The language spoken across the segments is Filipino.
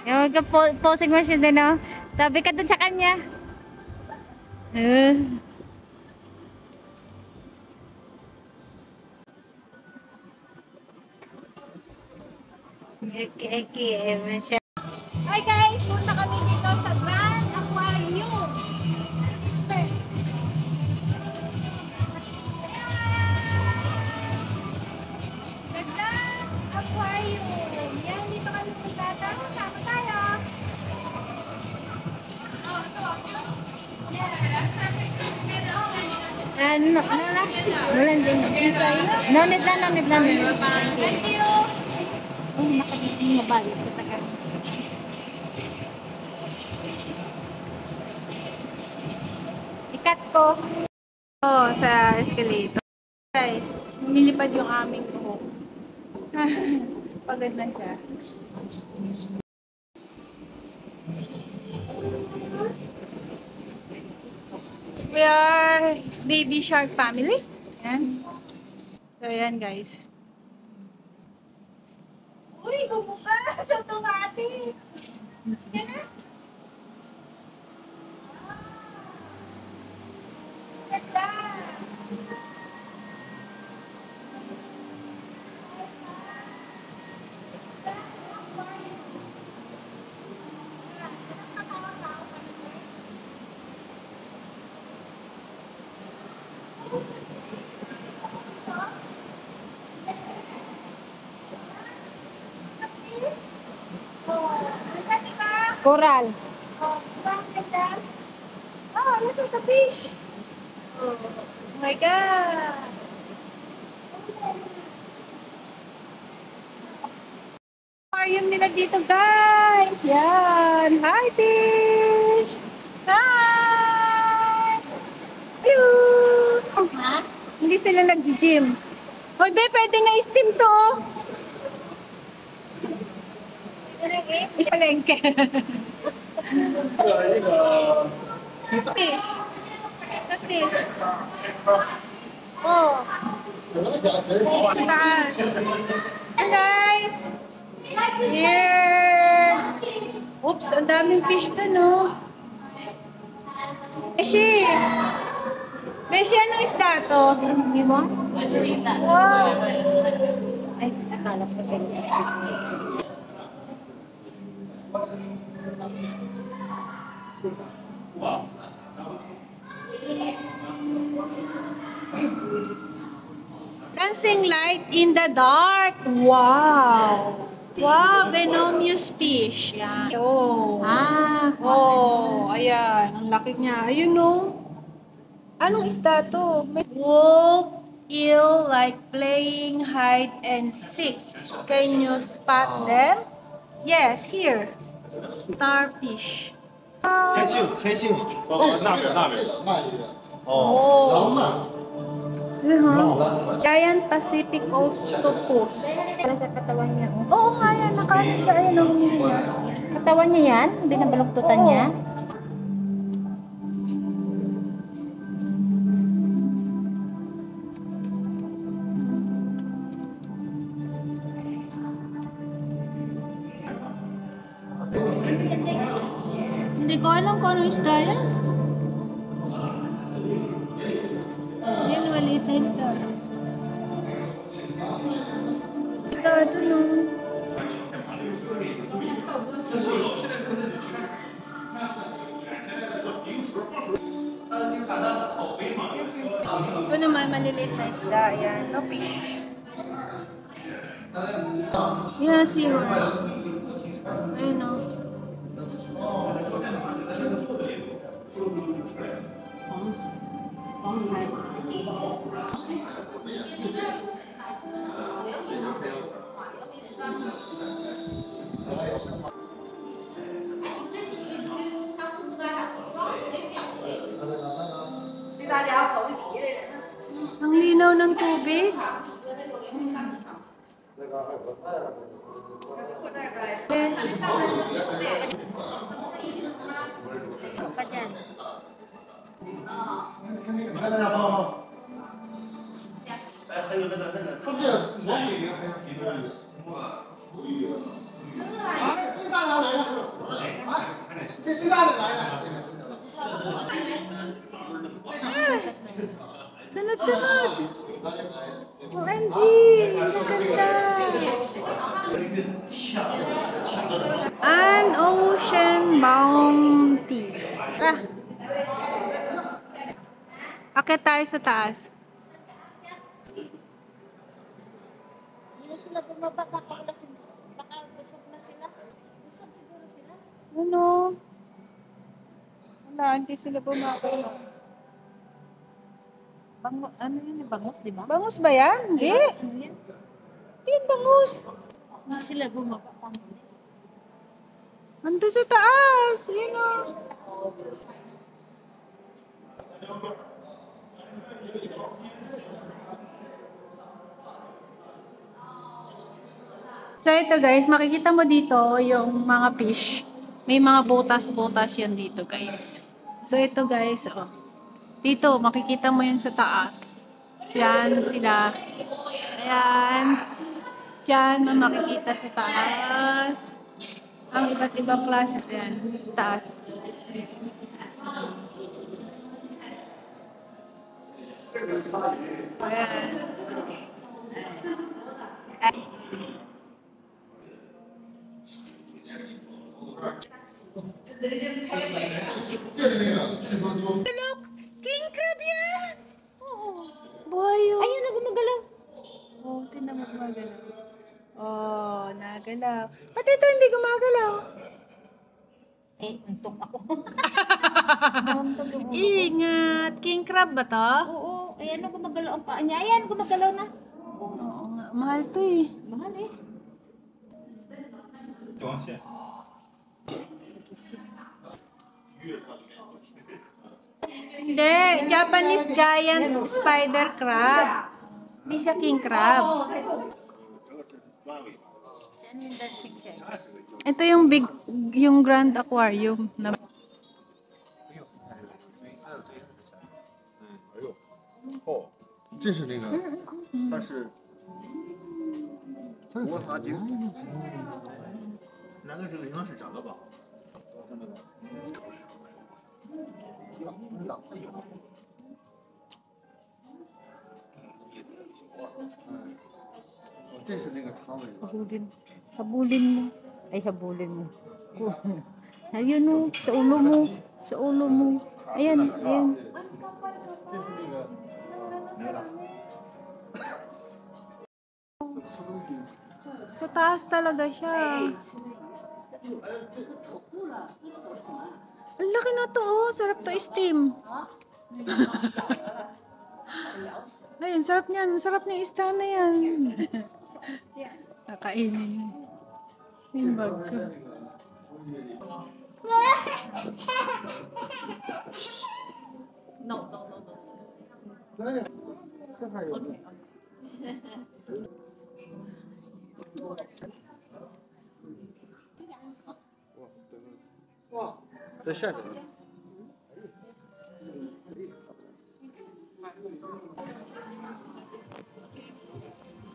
Yung posing mo siya din, no? Tabi ka dun sa kanya. Okay. Hi guys! Punta kami dito sa Grand Aquarium. The Grand Aquarium. Yan, dito kami punta. Sama tayo. No need lang. Thank you. Oh, nakabiging mabalik. Ikat ko. Oh, sa escalator. Guys, nilipad yung aming buhok. Pagod na siya. We are Baby Shark family. Yan. So, yan guys. Uy, bumukas! Automatic! Yan na. Ganda! Coral. Oh, look at the fish! Oh my God! Aquarium nila dito, guys! Yan! Hi, fish! Hi! Hello! Ha? Hindi sila nag-gym. Hoy, be, pwede na steam to! Isalengke. Fish. Ito, sis. Oh. Taas. Hey, guys. Here. Oops, ang daming fish to, no? Beshi. Beshi, anong isda to? Hindi mo? Wow. Ay, akala ko sa Dancing light in the dark. Wow. Wow, venomous fish. Yan. Oh. Oh, ayan. Ang laki niya. Ayun, no? Anong isda to? Wolf eel like playing hide and seek. Can you spot them? Yes, here. Starfish. 黑性，黑性。哦，那边，那边。哦。哦。 Giant Pacific Octopus. Para sa katawan niya. Oo nga yan. Nakano siya. Ayan, nahumili siya. Katawan niya yan? Binabaluktutan niya? Hindi ko alam kung ano isda yan. Yan, maliit na isda. Isda, ito no. Ito naman, maliliit na isda. Yan, no fish. Yan, seahorse. Ayun no. Ang linaw ng tubig. Ka dyan. Sunod-sunod. OMG! Maganda. An Ocean Bounty. Tara. Akit tayo sa taas. Hindi na sila bumaba. Baka busog na sila. Busog siguro sila. Ano? Wala, hindi sila bumaba. Ano yun? Bangus, di ba? Bangus ba yan? Hindi. Ano yan? Hindi yan bangus. Hindi sila bumaba. Ando sa taas. Yun o. So ito guys, makikita mo dito yung mga fish. May mga butas-butas yan dito guys. So ito guys, oh. Dito, makikita mo yan sa taas. Yan sila. Ayan. Diyan, makikita sa taas. Ang iba't ibang klase. Ayan, sa taas. Ayan. Look! King crab yan! Oo. Buhayo. Ayun na gumagalaw. Oh, tingnan mo gumagalaw. Oh, nagalaw. Pati ito hindi gumagalaw. Untok ako. Ingat! King crab ba to? Oo. Ayan na gumagalaw ang paa niya. Ayan, gumagalaw na. Oo nga. Mahal to eh. Mahal eh. 王蟹。 Hindi. Japanese giant spider crab. Hindi siya king crab. Ito yung big, yung grand aquarium. Na 哦，这是那个，它是摩擦精，那个这个应该是长了吧？看那个，这是那个长尾巴。 Habulin. Habulin mo. Ay, habulin mo. Ayun o. Sa ulo mo. Sa ulo mo. Ayan. Ayan. 这是那个没了。 sa taas talaga siya. Ang laki na to oh. Sarap to steam. Ayun, sarap niyan. Sarap ng isda na yan. Kakainin. Yung bag ko. No. 这还有。 哇，在下边。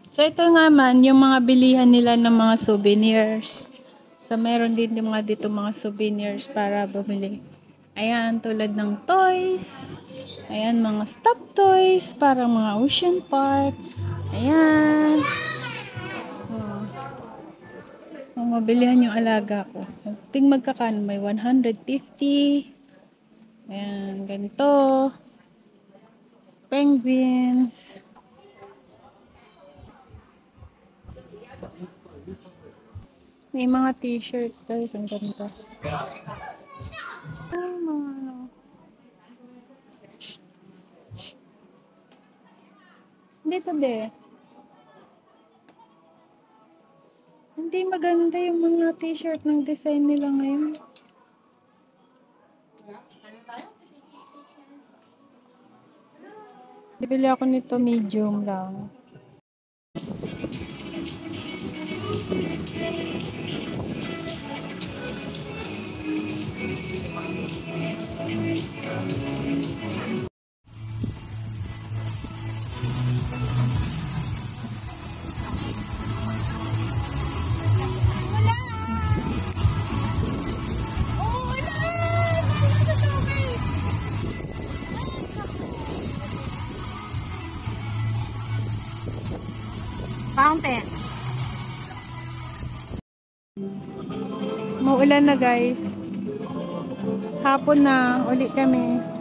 So ito nga man, yung mga bilihan nila ng mga souvenirs. So meron din yung mga dito mga souvenirs para bumili. Ayan, tulad ng toys. Ayan, mga stuffed toys para mga ocean park. Ayan. Oh. Kung mabilihan yung alaga ko. Ting magkakan, may 150. Ayan, ganito. Penguins. May mga t-shirts guys, ang ganda. Mga ano. Dito de. Hindi maganda yung mga t-shirt ng design nila ngayon. Bibili ako nito medium lang. Fountain. Maulan na guys. Hapon na, uli kami.